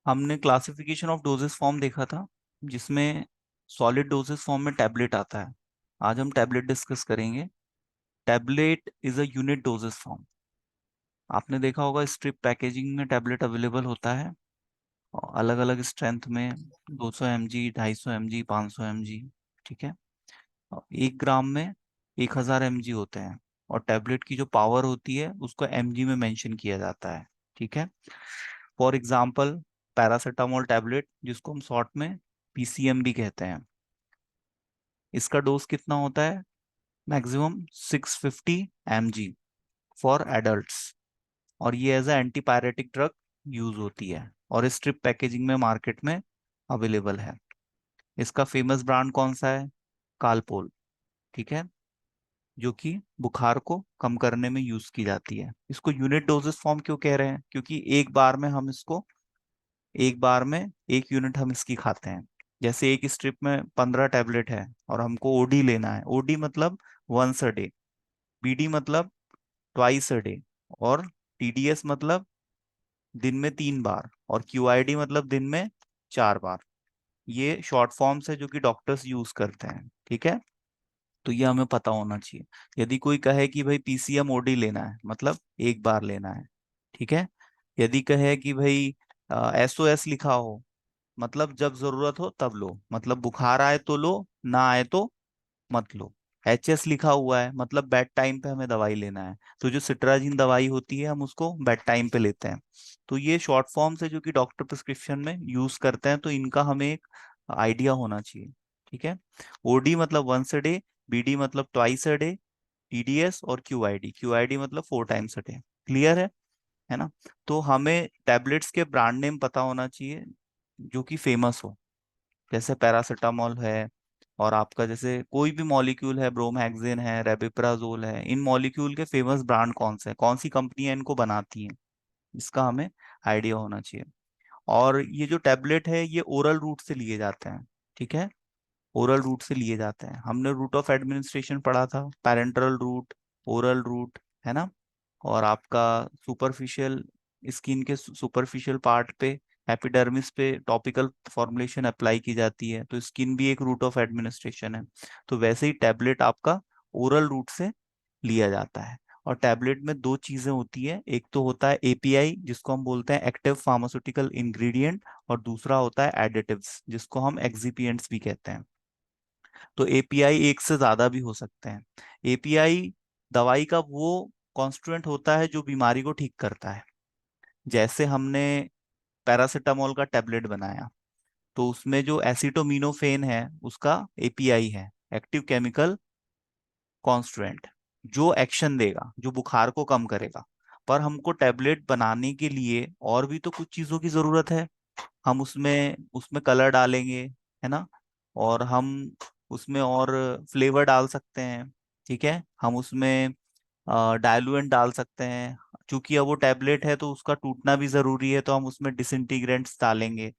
हमने classification of doses form देखा था, जिसमें सॉलिड डोजेस फॉर्म में टैबलेट आता है। आज हम टैबलेट डिस्कस करेंगे। Tablet is a unit doses form. आपने देखा होगा स्ट्रिप पैकेजिंग में टैबलेट अवेलेबल होता है, अलग अलग स्ट्रेंथ में, 200 mg, 250 mg, 500 mg। ठीक है। और 1 ग्राम में 1000 mg होते हैं। और टैबलेट की जो पावर होती है उसको mg में मेंशन किया जाता है। ठीक है। फॉर एग्जाम्पल, पैरासीटामोल टैबलेट, जिसको हम शॉर्ट में पीसीएम भी कहते हैं, इसका डोज कितना होता है? Maximum 650 mg for adults. और ये as a antipyretic drug use होती है, और स्ट्रिप पैकेजिंग में मार्केट में अवेलेबल है। इसका फेमस ब्रांड कौन सा है? कालपोल। ठीक है। जो कि बुखार को कम करने में यूज की जाती है। इसको यूनिट डोजेस फॉर्म क्यों कह रहे हैं? क्योंकि एक बार में 1 यूनिट हम इसकी खाते हैं। जैसे एक स्ट्रिप में 15 टैबलेट है और हमको ओडी लेना है। ओडी मतलब वंस अ डे, बीडी मतलब ट्वाइस अ डे, और टीडीएस मतलब दिन में 3 बार, और क्यूआईडी मतलब दिन में 4 बार। ये शॉर्ट फॉर्म्स है जो कि डॉक्टर्स यूज करते हैं। ठीक है। तो ये हमें पता होना चाहिए। यदि कोई कहे कि भाई पीसीएम ओडी लेना है, मतलब 1 बार लेना है। ठीक है। यदि कहे कि भाई एसओएस लिखा हो, मतलब जब जरूरत हो तब लो, मतलब बुखार आए तो लो, ना आए तो मत लो। एचएस लिखा हुआ है, मतलब बेड टाइम पे हमें दवाई लेना है। तो जो सिट्राजिन दवाई होती है हम उसको बेड टाइम पे लेते हैं। तो ये शॉर्ट फॉर्म्स है जो कि डॉक्टर प्रिस्क्रिप्शन में यूज करते हैं, तो इनका हमें एक आइडिया होना चाहिए। ठीक है। ओडी मतलब वंस अ डे, बीडी मतलब ट्वाइस अ डे, टीडीएस और क्यूआईडी, क्यूआईडी मतलब 4 टाइम्स अ डे। क्लियर है ना? तो हमें टैबलेट्स के ब्रांड नेम पता होना चाहिए जो कि फेमस हो। जैसे पैरासीटामोल है, और आपका जैसे कोई भी मॉलिक्यूल है, ब्रोमहेक्सिन है, रेबिप्राजोल है, इन मॉलिक्यूल के फेमस ब्रांड कौन से हैं, कौन सी कंपनियां इनको बनाती हैं, इसका हमें आइडिया होना चाहिए। और ये जो टैबलेट है ये ओरल रूट से लिए जाते हैं। ठीक है। ओरल रूट से लिए जाते हैं। हमने रूट ऑफ एडमिनिस्ट्रेशन पढ़ा था, पैरेंटरल रूट, ओरल रूट, है ना? और आपका सुपरफिशियल, स्किन के सुपरफिशियल पार्ट पे, एपिडर्मिस पे टॉपिकल फॉर्मुलेशन अप्लाई की जाती है, तो स्किन भी एक रूट ऑफ एडमिनिस्ट्रेशन है। तो वैसे ही टैबलेट आपका ओरल रूट से लिया जाता है। और टैबलेट में दो चीजें होती है, एक तो होता है एपीआई जिसको हम बोलते हैं एक्टिव फार्मास्यूटिकल इंग्रेडिएंट, और दूसरा होता है एडिटिव्स जिसको हम एक्सिपिएंट्स भी कहते हैं। तो एपीआई एक से ज्यादा भी हो सकते हैं। एपीआई दवाई का वो कॉन्स्टिट्यूएंट होता है जो बीमारी को ठीक करता है। जैसे हमने पैरासीटामोल का टैबलेट बनाया, तो उसमें जो एसिटोमिनोफेन है उसका एपीआई है, एक्टिव केमिकल कॉन्स्टिट्यूएंट, जो एक्शन देगा, जो बुखार को कम करेगा। पर हमको टैबलेट बनाने के लिए और भी तो कुछ चीजों की जरूरत है। हम उसमें उसमें कलर डालेंगे, है ना? और हम उसमें और फ्लेवर डाल सकते हैं। ठीक है। हम उसमें डाइल्यूएंट डाल सकते हैं। क्योंकि अब वो टैबलेट है तो उसका टूटना भी जरूरी है, तो हम उसमें डिसइंटीग्रेंट्स डालेंगे।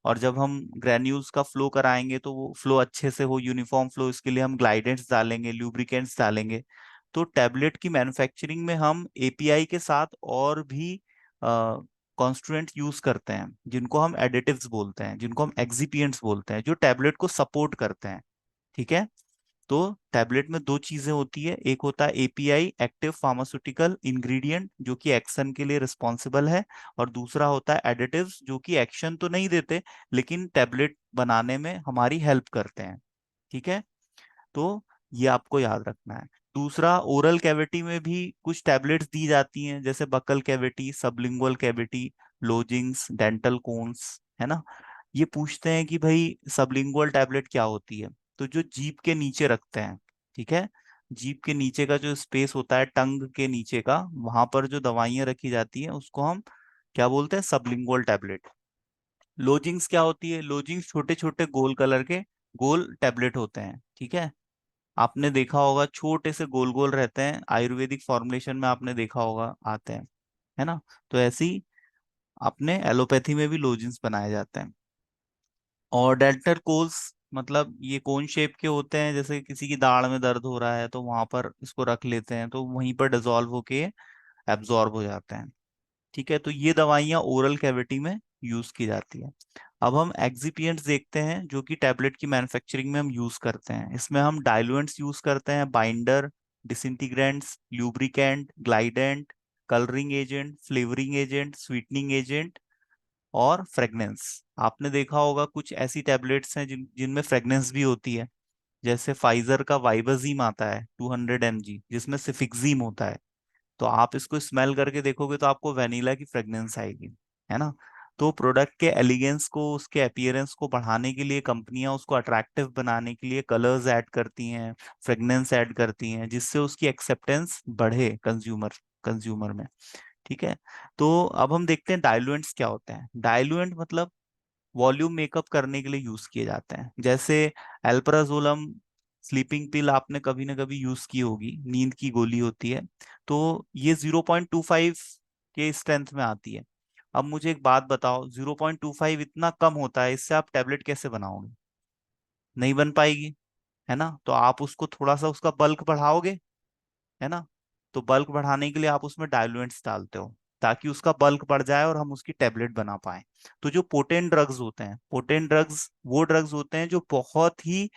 और जब हम ग्रेन्यूल्स का फ्लो कराएंगे तो वो फ्लो अच्छे से हो, यूनिफॉर्म फ्लो, इसके लिए हम ग्लाइडेंट्स डालेंगे, ल्यूब्रिकेंट्स डालेंगे। तो टैबलेट की मैन्युफैक्चरिंग में हम एपीआई के साथ और भी कॉन्स्टिट्यूएंट यूज करते हैं, जिनको हम एडिटिव्स बोलते हैं, जिनको हम एक्सिपिएंट्स बोलते हैं, जो टैबलेट को सपोर्ट करते हैं। ठीक है। तो टैबलेट में दो चीजें होती है, एक होता है एपीआई, एक्टिव फार्मास्यूटिकल इंग्रेडिएंट, जो कि एक्शन के लिए रिस्पॉन्सिबल है। और दूसरा होता है एडिटिव्स, जो कि एक्शन तो नहीं देते लेकिन टैबलेट बनाने में हमारी हेल्प करते हैं। ठीक है। तो ये आपको याद रखना है। दूसरा, ओरल कैविटी में भी कुछ टैबलेट्स दी जाती हैं, जैसे buccal cavity, sublingual cavity, lozenges, dental cones, है ना? ये पूछते हैं कि भाई सबलिंगुअल टैबलेट क्या होती है? तो जो जीभ के नीचे रखते हैं। ठीक है। जीभ के नीचे का जो स्पेस होता है, टंग के नीचे का, वहां पर जो दवाइयां रखी जाती हैं उसको हम क्या बोलते हैं? Sublingual tablet. लोजिंग्स क्या होती है? लोजिंग्स छोटे छोटे गोल कलर के गोल टैबलेट होते हैं। ठीक है। आपने देखा होगा छोटे से गोल गोल रहते हैं, आयुर्वेदिक फॉर्मुलेशन में आपने देखा होगा आते हैं, है ना? तो ऐसे ही अपने एलोपैथी में भी लोजेंस बनाए जाते हैं। और डेल्टर कोल्स, मतलब ये कोन शेप के होते हैं, जैसे किसी की दाढ़ में दर्द हो रहा है तो वहां पर इसको रख लेते हैं, तो वहीं पर डिजोल्व होके एब्जॉर्ब हो जाते हैं। ठीक है। तो ये दवाइयाँ ओरल कैविटी में यूज की जाती है। अब हम एक्सिपिएंट्स देखते हैं जो कि टैबलेट की मैन्युफैक्चरिंग में हम यूज करते हैं। इसमें हम डाइल्यूएंट्स यूज करते हैं, binder, disintegrants, lubricant, glidant, colouring agent, flavouring agent, sweetening agent और फ्रेगनेंस। आपने देखा होगा कुछ ऐसी टैबलेट्स हैं जिनमें फ्रेगनेंस भी होती है। जैसे फाइजर का वाइबाजीम आता है 200 mg, जिसमें सिफिक्जीम होता है। तो आप इसको स्मेल करके देखोगे तो आपको वेनिला की फ्रेग्रेंस आएगी, है ना। तो प्रोडक्ट के एलिगेंस को, उसके अपीयरेंस को बढ़ाने के लिए कंपनियां उसको अट्रैक्टिव बनाने के लिए कलर्स ऐड करती हैं, फ्रेग्रेंस ऐड करती हैं, जिससे उसकी एक्सेप्टेंस बढ़े कंज्यूमर कंज्यूमर में। ठीक है। तो अब हम देखते हैं डाइल्यूएंट्स क्या होते हैं। डाइल्यूएंट मतलब वॉल्यूम मेकअप करने के लिए यूज किए जाते हैं। जैसे एल्प्राजोलम स्लीपिंग पिल आपने कभी ना कभी यूज की होगी, नींद की गोली होती है। तो ये 0.25 के स्ट्रेंथ में आती है। अब मुझे एक बात बताओ, 0.25 इतना कम होता है, इससे आप टैबलेट कैसे बनाओगे? नहीं बन पाएगी, है ना। तो आप उसको थोड़ा सा उसका बल्क बढ़ाओगे, है ना। तो बल्क बढ़ाने के लिए आप उसमें डाइल्यूएंट्स डालते हो, ताकि उसका बल्क बढ़ जाए और हम उसकी टेबलेट बना पाए। तो जो पोटेंट ड्रग्स होते हैं, पोटेंट ड्रग्स वो ड्रग्स होते हैं जो बहुत ही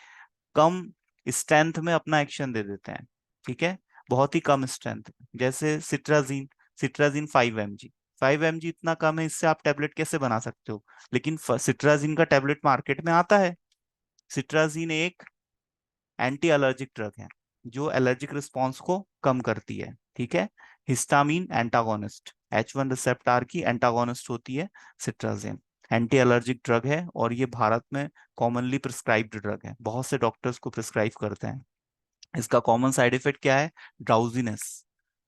कम स्ट्रेंथ में अपना एक्शन दे देते हैं। ठीक है, बहुत ही कम स्ट्रेंथ। जैसे सिट्राजीन, सिट्राजीन 5 mg, 5 mg इतना कम है, इससे आप टेबलेट कैसे बना सकते हो? लेकिन सिट्राजीन का टेबलेट मार्केट में आता है। सिट्राजीन एक एंटी एलर्जिक ड्रग है जो एलर्जिक रिस्पॉन्स को कम करती है। ठीक है। हिस्टामीन एंटागोनिस्ट, H1 रिसेप्टर की एंटागोनिस्ट होती है सिट्राजिन। एंटी एलर्जिक ड्रग है और ये भारत में कॉमनली प्रिस्क्राइब्ड ड्रग है, बहुत से डॉक्टर्स को प्रिस्क्राइब करते हैं। इसका कॉमन साइड इफेक्ट क्या है? ड्राउजीनेस,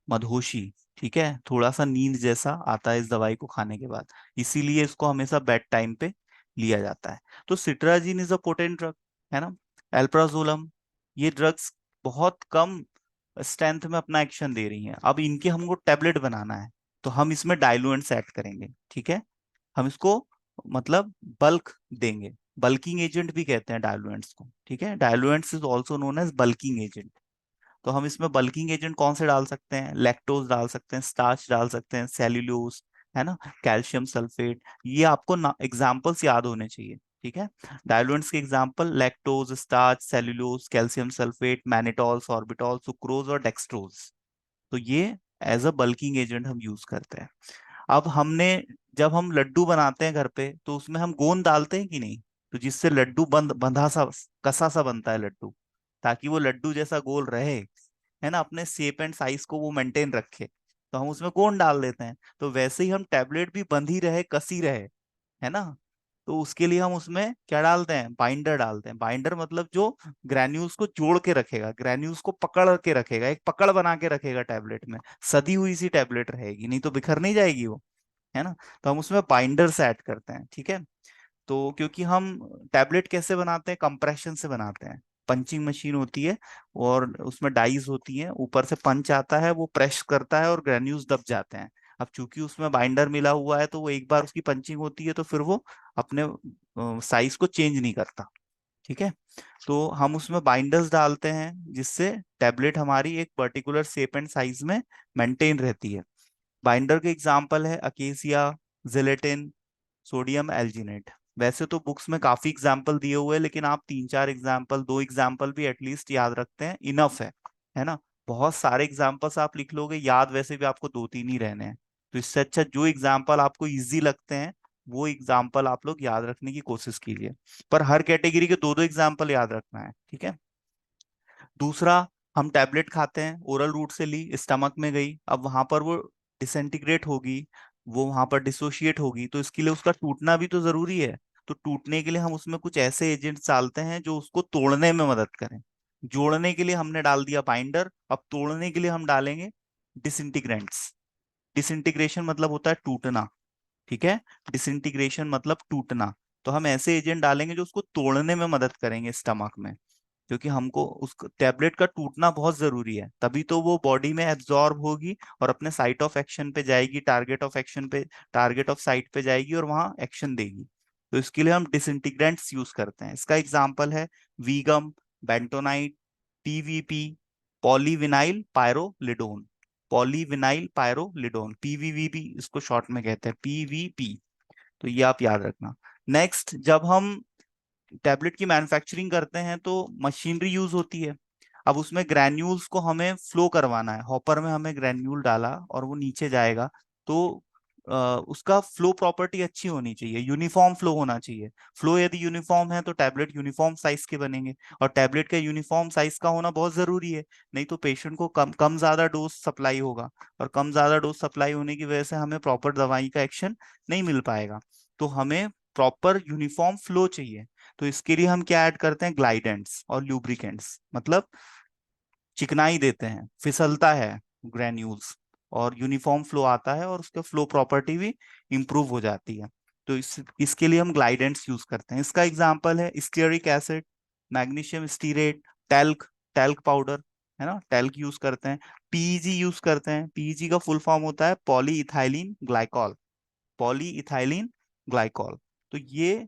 मदहोशी। ठीक है, थोड़ा सा नींद जैसा आता है इस दवाई को खाने के बाद। इसीलिए इसको हमेशा बेड टाइम पे लिया जाता है। तो सिट्राजीन इज अ पोटेंट ड्रग, है ना। एल्प्राजोलम, ये ड्रग्स बहुत कम स्ट्रेंथ में अपना एक्शन दे रही हैं। अब इनके हमको टैबलेट बनाना है, तो हम इसमें डाइल्यूएंट्स ऐड करेंगे। ठीक है, हम इसको मतलब बल्क देंगे। बल्किंग एजेंट भी कहते हैं डाइल्यूएंट्स को। ठीक है, diluents is also known as bulking agent. तो हम इसमें बल्किंग एजेंट कौन से डाल सकते हैं? लैक्टोज डाल सकते हैं, स्टार्च डाल सकते हैं, सेल्यूलोज, है ना, कैल्शियम सल्फेट। ये आपको ना एग्जाम्पल्स याद होने चाहिए। ठीक है, डायलुएंट्स के example lactose, starch, cellulose, calcium sulphate, mannitol, sorbitol, sucrose और डेक्सट्रोज। तो ये एज अ बल्किंग एजेंट हम यूज करते हैं। अब हमने, जब हम लड्डू बनाते हैं घर पे, तो उसमें हम गोंद डालते हैं कि नहीं? तो जिससे लड्डू बंधा सा, कसा सा बनता है लड्डू, ताकि वो लड्डू जैसा गोल रहे, है ना, अपने शेप एंड साइज को वो मेंटेन रखे। तो हम उसमें गोंद डाल देते हैं। तो वैसे ही हम टैबलेट भी बंधी रहे, कसी रहे, है ना। तो उसके लिए हम उसमें क्या डालते हैं? बाइंडर डालते हैं। बाइंडर मतलब जो ग्रेन्यूल्स को जोड़ के रखेगा, ग्रेन्यूल्स को पकड़ के रखेगा, एक पकड़ बना के रखेगा टैबलेट में। सदी हुई सी टैबलेट रहेगी, नहीं तो बिखर नहीं जाएगी वो, है ना। तो हम उसमें बाइंडर्स ऐड करते हैं। ठीक है। तो क्योंकि हम टैबलेट कैसे बनाते हैं? कंप्रेशन से बनाते हैं। पंचिंग मशीन होती है और उसमें डाइज होती हैं, ऊपर से पंच आता है, वो प्रेस करता है और ग्रेन्यूल्स दब जाते हैं। अब चूंकि उसमें बाइंडर मिला हुआ है, तो वो एक बार उसकी पंचिंग होती है तो फिर वो अपने साइज को चेंज नहीं करता। ठीक है। तो हम उसमें बाइंडर्स डालते हैं, जिससे टैबलेट हमारी एक पर्टिकुलर शेप एंड साइज में मेंटेन रहती है। बाइंडर के एग्जाम्पल है अकेसिया, जिलेटिन, सोडियम एल्जिनेट। वैसे तो बुक्स में काफी एग्जाम्पल दिए हुए हैं, लेकिन आप तीन चार एग्जाम्पल, दो एग्जाम्पल भी एटलीस्ट याद रखते हैं, इनफ है ना। बहुत सारे एग्जाम्पल्स आप लिख लोगे, याद वैसे भी आपको दो तीन ही रहने हैं। तो इससे अच्छा जो एग्जाम्पल आपको इजी लगते हैं, वो एग्जाम्पल आप लोग याद रखने की कोशिश कीजिए। पर हर कैटेगरी के दो दो एग्जाम्पल याद रखना है। ठीक है। दूसरा, हम टैबलेट खाते हैं, ओरल रूट से ली, स्टमक में गई, अब वहां पर वो डिसइंटीग्रेट होगी, वो वहां पर डिसोशिएट होगी, तो इसके लिए उसका टूटना भी तो जरूरी है। तो टूटने के लिए हम उसमें कुछ ऐसे एजेंट्स डालते हैं जो उसको तोड़ने में मदद करें। जोड़ने के लिए हमने डाल दिया बाइंडर, अब तोड़ने के लिए हम डालेंगे डिसइंटीग्रेंट्स। डिसइंटीग्रेशन मतलब होता है टूटना। ठीक है, डिसइंटीग्रेशन मतलब टूटना। तो हम ऐसे एजेंट डालेंगे जो उसको तोड़ने में मदद करेंगे स्टमक में, क्योंकि हमको उस टैबलेट का टूटना बहुत जरूरी है, तभी तो वो बॉडी में एब्जॉर्ब होगी और अपने साइट ऑफ एक्शन पे जाएगी, टारगेट ऑफ एक्शन पे, टारगेट ऑफ साइट पे जाएगी और वहां एक्शन देगी। तो इसके लिए हम डिसइंटीग्रेंट्स यूज करते हैं। इसका एग्जांपल है वीगम, बेंटोनाइट, पीवीपी, पॉलीविनाइल पायरोलिडोन। पॉलीविनाइल पायरोलिडोन, पीवीवीपी इसको शॉर्ट में कहते हैं, पीवीपी। तो ये आप याद रखना। नेक्स्ट, जब हम टैबलेट की मैन्युफैक्चरिंग करते हैं तो मशीनरी यूज होती है। अब उसमें ग्रैन्यूल्स को हमें फ्लो करवाना है, हॉपर में हमें ग्रैन्यूल डाला और वो नीचे जाएगा, तो उसका फ्लो प्रॉपर्टी अच्छी होनी चाहिए, यूनिफॉर्म फ्लो होना चाहिए। फ्लो यदि यूनिफॉर्म है तो टैबलेट यूनिफॉर्म साइज के बनेंगे, और टैबलेट का यूनिफॉर्म साइज का होना बहुत जरूरी है। नहीं तो पेशेंट को कम कम ज्यादा डोज सप्लाई होगा, और कम ज्यादा डोज सप्लाई होने की वजह से हमें प्रॉपर दवाई का एक्शन नहीं मिल पाएगा। तो हमें प्रॉपर यूनिफॉर्म फ्लो चाहिए। तो इसके लिए हम क्या ऐड करते हैं, ग्लाइडेंट्स और ल्यूब्रिकेंट्स, मतलब चिकनाई देते हैं, फिसलता है ग्रेन्यूल्स, और यूनिफॉर्म फ्लो आता है, और उसका फ्लो प्रॉपर्टी भी इंप्रूव हो जाती है। तो इसके लिए हम ग्लाइडेंट्स यूज करते हैं। इसका एग्जांपल है stearic acid, magnesium stearate, talc, talc powder, है ना, टेल्क यूज करते हैं। पीईजी यूज करते हैं। पीईजी का फुल फॉर्म होता है poly ethylene glycol, poly ethylene glycol. तो ये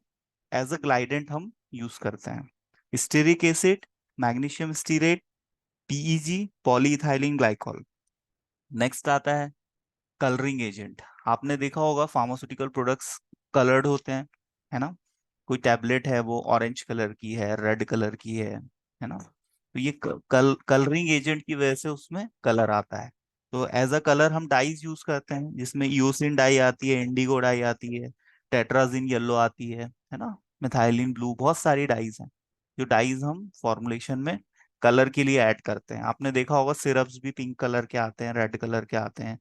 एज अ ग्लाइडेंट हम यूज करते हैं, stearic acid, magnesium stearate, PEG, polyethylene glycol. Next आता है कलरिंग एजेंट। आपने देखा होगा फार्मास्यूटिकल प्रोडक्ट्स कलर्ड होते हैं, है ना। कोई टैबलेट है वो ऑरेंज कलर की है, रेड कलर की है ना। तो ये कलरिंग एजेंट की वजह से उसमें कलर आता है। तो एज अ कलर हम डाइज यूज करते हैं, जिसमें ईओसिन डाई आती है, इंडिगो डाई आती है, टेट्राजिन येलो आती है ना, मिथाइलिन ब्लू, बहुत सारी डाइज हैं जो डाइज हम फॉर्मुलेशन में कलर के लिए ऐड करते हैं। आपने देखा होगा सिरप्स भी पिंक कलर के आते हैं, रेड कलर के आते हैं,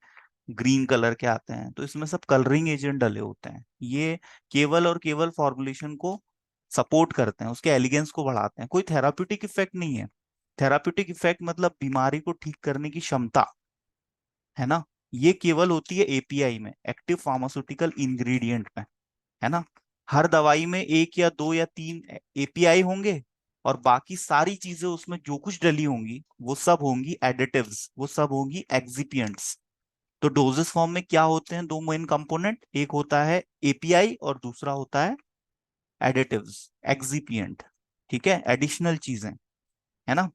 ग्रीन कलर के आते हैं, तो इसमें सब कलरिंग एजेंट डले होते हैं। ये केवल और केवल फॉर्मुलेशन को सपोर्ट करते हैं, उसके एलिगेंस को बढ़ाते हैं, कोई थेराप्यूटिक इफेक्ट नहीं है। थेराप्यूटिक इफेक्ट मतलब बीमारी को ठीक करने की क्षमता, है ना, ये केवल होती है एपीआई में, एक्टिव फार्मास्यूटिकल इंग्रेडिएंट में, है ना। हर दवाई में एक या दो या तीन एपीआई होंगे, और बाकी सारी चीजें उसमें जो कुछ डली होंगी वो सब होंगी एडिटिव्स, वो सब होंगी एक्सिपिएंट्स। तो डोजेस फॉर्म में क्या होते हैं, दो मेन कंपोनेंट, एक होता है एपीआई और दूसरा होता है एडिटिव्स, एक्सिपिएंट। ठीक है, एडिशनल चीजें, है ना।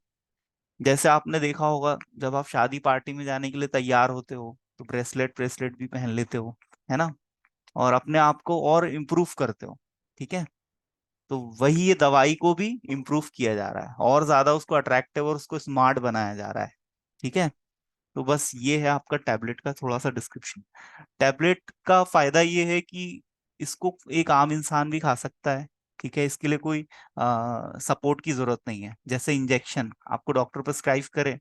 जैसे आपने देखा होगा जब आप शादी पार्टी में जाने के लिए तैयार होते हो तो ब्रेसलेट ब्रेसलेट भी पहन लेते हो, है ना, और अपने आप को और इम्प्रूव करते हो। ठीक है, तो वही ये दवाई को भी इम्प्रूव किया जा रहा है, और ज्यादा उसको अट्रैक्टिव और उसको स्मार्ट बनाया जा रहा है। ठीक है, तो बस ये है आपका टैबलेट का थोड़ा सा डिस्क्रिप्शन। टैबलेट का फायदा ये है कि इसको एक आम इंसान भी खा सकता है। ठीक है, इसके लिए कोई सपोर्ट की जरूरत नहीं है। जैसे इंजेक्शन आपको डॉक्टर प्रिस्क्राइब करे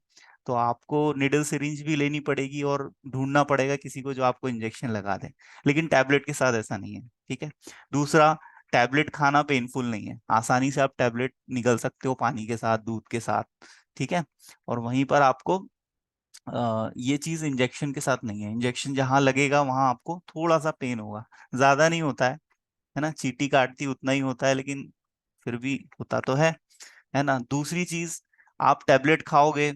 तो आपको निडल सिरिंज भी लेनी पड़ेगी और ढूंढना पड़ेगा किसी को जो आपको इंजेक्शन लगा दे, लेकिन टैबलेट के साथ ऐसा नहीं है। ठीक है, दूसरा, टैबलेट खाना पेनफुल नहीं है, आसानी से आप टैबलेट निगल सकते हो पानी के साथ, दूध के साथ। ठीक है, और वहीं पर आपको ये चीज इंजेक्शन के साथ नहीं है। इंजेक्शन जहां लगेगा वहां आपको थोड़ा सा पेन होगा, ज्यादा नहीं होता है ना, चींटी काटती उतना ही होता है, लेकिन फिर भी होता तो है ना। दूसरी चीज, आप टैबलेट खाओगे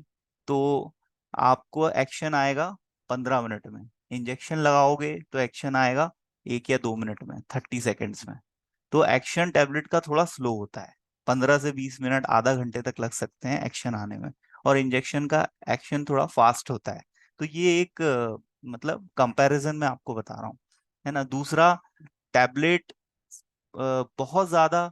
तो आपको एक्शन आएगा 15 मिनट में, इंजेक्शन लगाओगे तो एक्शन आएगा 1 या 2 मिनट में, 30 सेकेंड्स में। तो एक्शन टैबलेट का थोड़ा स्लो होता है, 15 से 20 मिनट, आधा घंटे तक लग सकते हैं एक्शन आने में, और इंजेक्शन का एक्शन थोड़ा फास्ट होता है। तो ये एक मतलब कंपैरिजन मैं आपको बता रहा हूँ, है ना। दूसरा, टैबलेट बहुत ज्यादा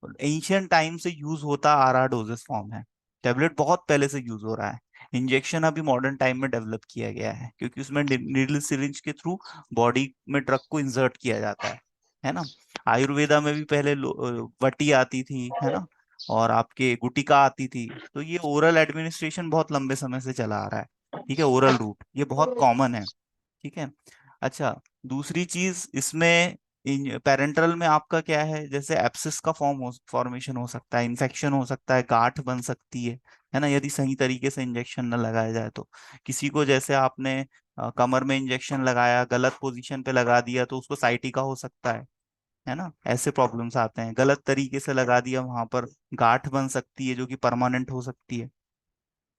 एंशियंट टाइम से यूज होता आ रहा डोजेस फॉर्म है। टैबलेट बहुत पहले से यूज हो रहा है। इंजेक्शन अभी मॉडर्न टाइम में डेवलप किया गया है, क्योंकि उसमें नीडल सिरिंज के थ्रू बॉडी में ड्रग को इंसर्ट किया जाता है ना। आयुर्वेदा में भी पहले वटी आती थी, है ना, और आपके गुटिका आती थी। तो ये ओरल एडमिनिस्ट्रेशन बहुत लंबे समय से चला आ रहा है। ठीक है, ओरल रूट ये बहुत कॉमन है। ठीक है, अच्छा, दूसरी चीज इसमें, पेरेंटल में आपका क्या है, जैसे एप्सिस का फॉर्मेशन हो सकता है, इन्फेक्शन हो सकता है, गांठ बन सकती है ना, यदि सही तरीके से इंजेक्शन न लगाया जाए तो। किसी को जैसे आपने कमर में इंजेक्शन लगाया, गलत पोजीशन पे लगा दिया तो उसको साइटिका हो सकता है ना, ऐसे प्रॉब्लम्स आते हैं। गलत तरीके से लगा दिया, वहां पर गांठ बन सकती है जो कि परमानेंट हो सकती है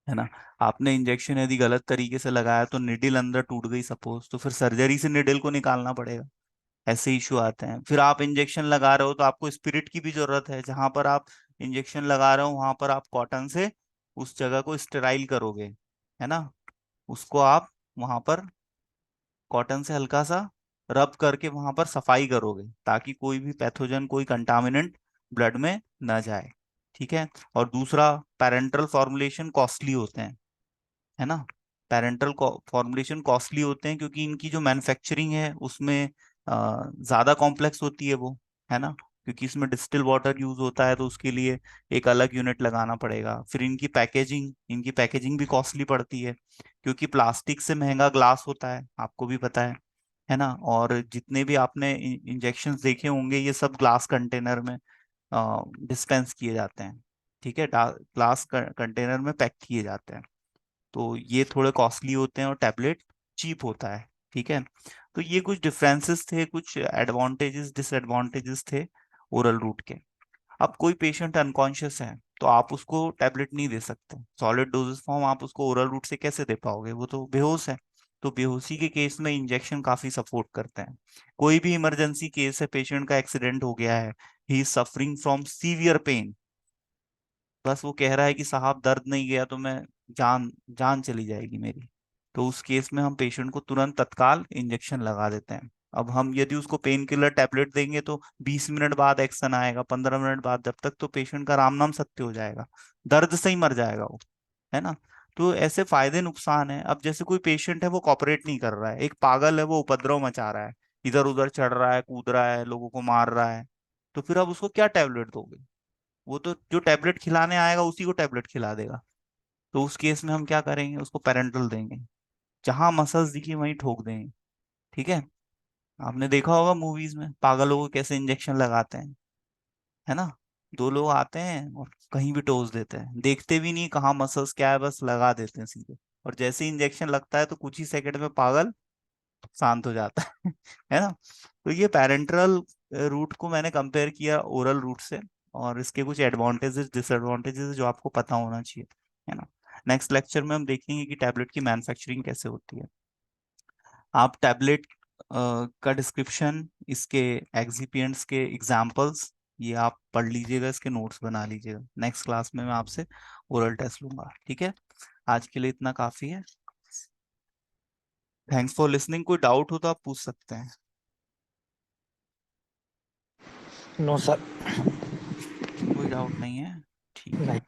ना। आपने इंजेक्शन यदि गलत तरीके से लगाया तो निडिल अंदर टूट गई सपोज, तो फिर सर्जरी से निडिल को निकालना पड़ेगा, ऐसे इशू आते हैं। फिर आप इंजेक्शन लगा रहे हो तो आपको स्पिरिट की भी जरूरत है, जहां पर आप इंजेक्शन लगा रहे हो वहां पर आप कॉटन से उस जगह को स्टेराइल करोगे, है ना, उसको आप वहां पर कॉटन से हल्का सा रब करके वहां पर सफाई करोगे, ताकि कोई भी पैथोजन, कोई कंटामिनेंट ब्लड में ना जाए। ठीक है। और दूसरा, पेरेंटल फॉर्मुलेशन कॉस्टली होते हैं, है ना। पेरेंटल फॉर्मुलेशन कॉस्टली होते हैं क्योंकि इनकी जो मैन्युफैक्चरिंग है उसमें ज्यादा कॉम्प्लेक्स होती है वो, है ना। क्योंकि इसमें डिस्टिल वाटर यूज होता है, तो उसके लिए एक अलग यूनिट लगाना पड़ेगा। फिर इनकी पैकेजिंग भी कॉस्टली पड़ती है, क्योंकि प्लास्टिक से महंगा ग्लास होता है, आपको भी पता है ना। और जितने भी आपने इंजेक्शन देखे होंगे, ये सब ग्लास कंटेनर में डिस्पेंस किए जाते हैं। ठीक है, ग्लास कंटेनर में पैक किए जाते हैं। तो ये थोड़े कॉस्टली होते हैं और टैबलेट चीप होता है। ठीक है। तो ये कुछ डिफरेंसेस थे, कुछ एडवांटेजेस डिसएडवांटेजेस थे ओरल रूट के। अब कोई पेशेंट अनकॉन्शियस है, तो आप उसको टैबलेट नहीं दे सकते सॉलिड डोजेस फॉर्म, आप उसको ओरल रूट से कैसे दे पाओगे, वो तो बेहोश है। तो बेहोशी के केस में इंजेक्शन काफी सपोर्ट करते हैं। कोई भी इमरजेंसी केस है, पेशेंट का एक्सीडेंट हो गया है, he is suffering from severe pain, बस वो कह रहा है कि साहब दर्द नहीं गया तो मैं जान जान चली जाएगी मेरी, तो उस केस में हम पेशेंट को तुरंत तत्काल इंजेक्शन लगा देते हैं। अब हम यदि उसको पेन किलर टैबलेट देंगे तो 20 मिनट बाद एक्शन आएगा, 15 मिनट बाद, जब तक तो पेशेंट का राम नाम सत्य हो जाएगा, दर्द से ही मर जाएगा वो, है ना। तो ऐसे फायदे नुकसान है। अब जैसे कोई पेशेंट है वो कॉपरेट नहीं कर रहा है, एक पागल है वो उपद्रव मचा रहा है, इधर उधर चढ़ रहा है, कूद रहा है, लोगों को मार रहा है, तो फिर अब उसको क्या टैबलेट दोगे? वो तो जो टैबलेट खिलाने आएगा उसी को टैबलेट खिला देगा। तो उस केस में हम क्या करेंगे, उसको पैरेंटल देंगे, जहां मसल्स दिखी वहीं ठोक देंगे। ठीक है। आपने देखा होगा मूवीज में पागलों को कैसे इंजेक्शन लगाते हैं, है ना। दो लोग आते हैं और कहीं भी डोज देते हैं, देखते भी नहीं कहाँ मसल्स क्या है, बस लगा देते हैं सीधे। और जैसे इंजेक्शन लगता है तो कुछ ही सेकंड में पागल शांत हो जाता है है ना। तो ये पैरेंटल रूट को मैंने कंपेयर किया ओरल रूट से, और इसके कुछ एडवांटेजेस डिसएडवांटेजेस जो आपको पता होना चाहिए, है ना। नेक्स्ट लेक्चर में हम देखेंगे कि टैबलेट की मैन्युफैक्चरिंग कैसे होती है। आप टैबलेट का डिस्क्रिप्शन, इसके एक्सिपिएंट्स के एग्जाम्पल्स, ये आप पढ़ लीजिएगा, इसके नोट्स बना लीजिएगा। नेक्स्ट क्लास में मैं आपसे ओरल टेस्ट लूंगा। ठीक है। आज के लिए इतना काफी है। Thanks for listening. कोई डाउट हो तो आप पूछ सकते हैं। No sir. कोई डाउट नहीं है। ठीक है। नहीं।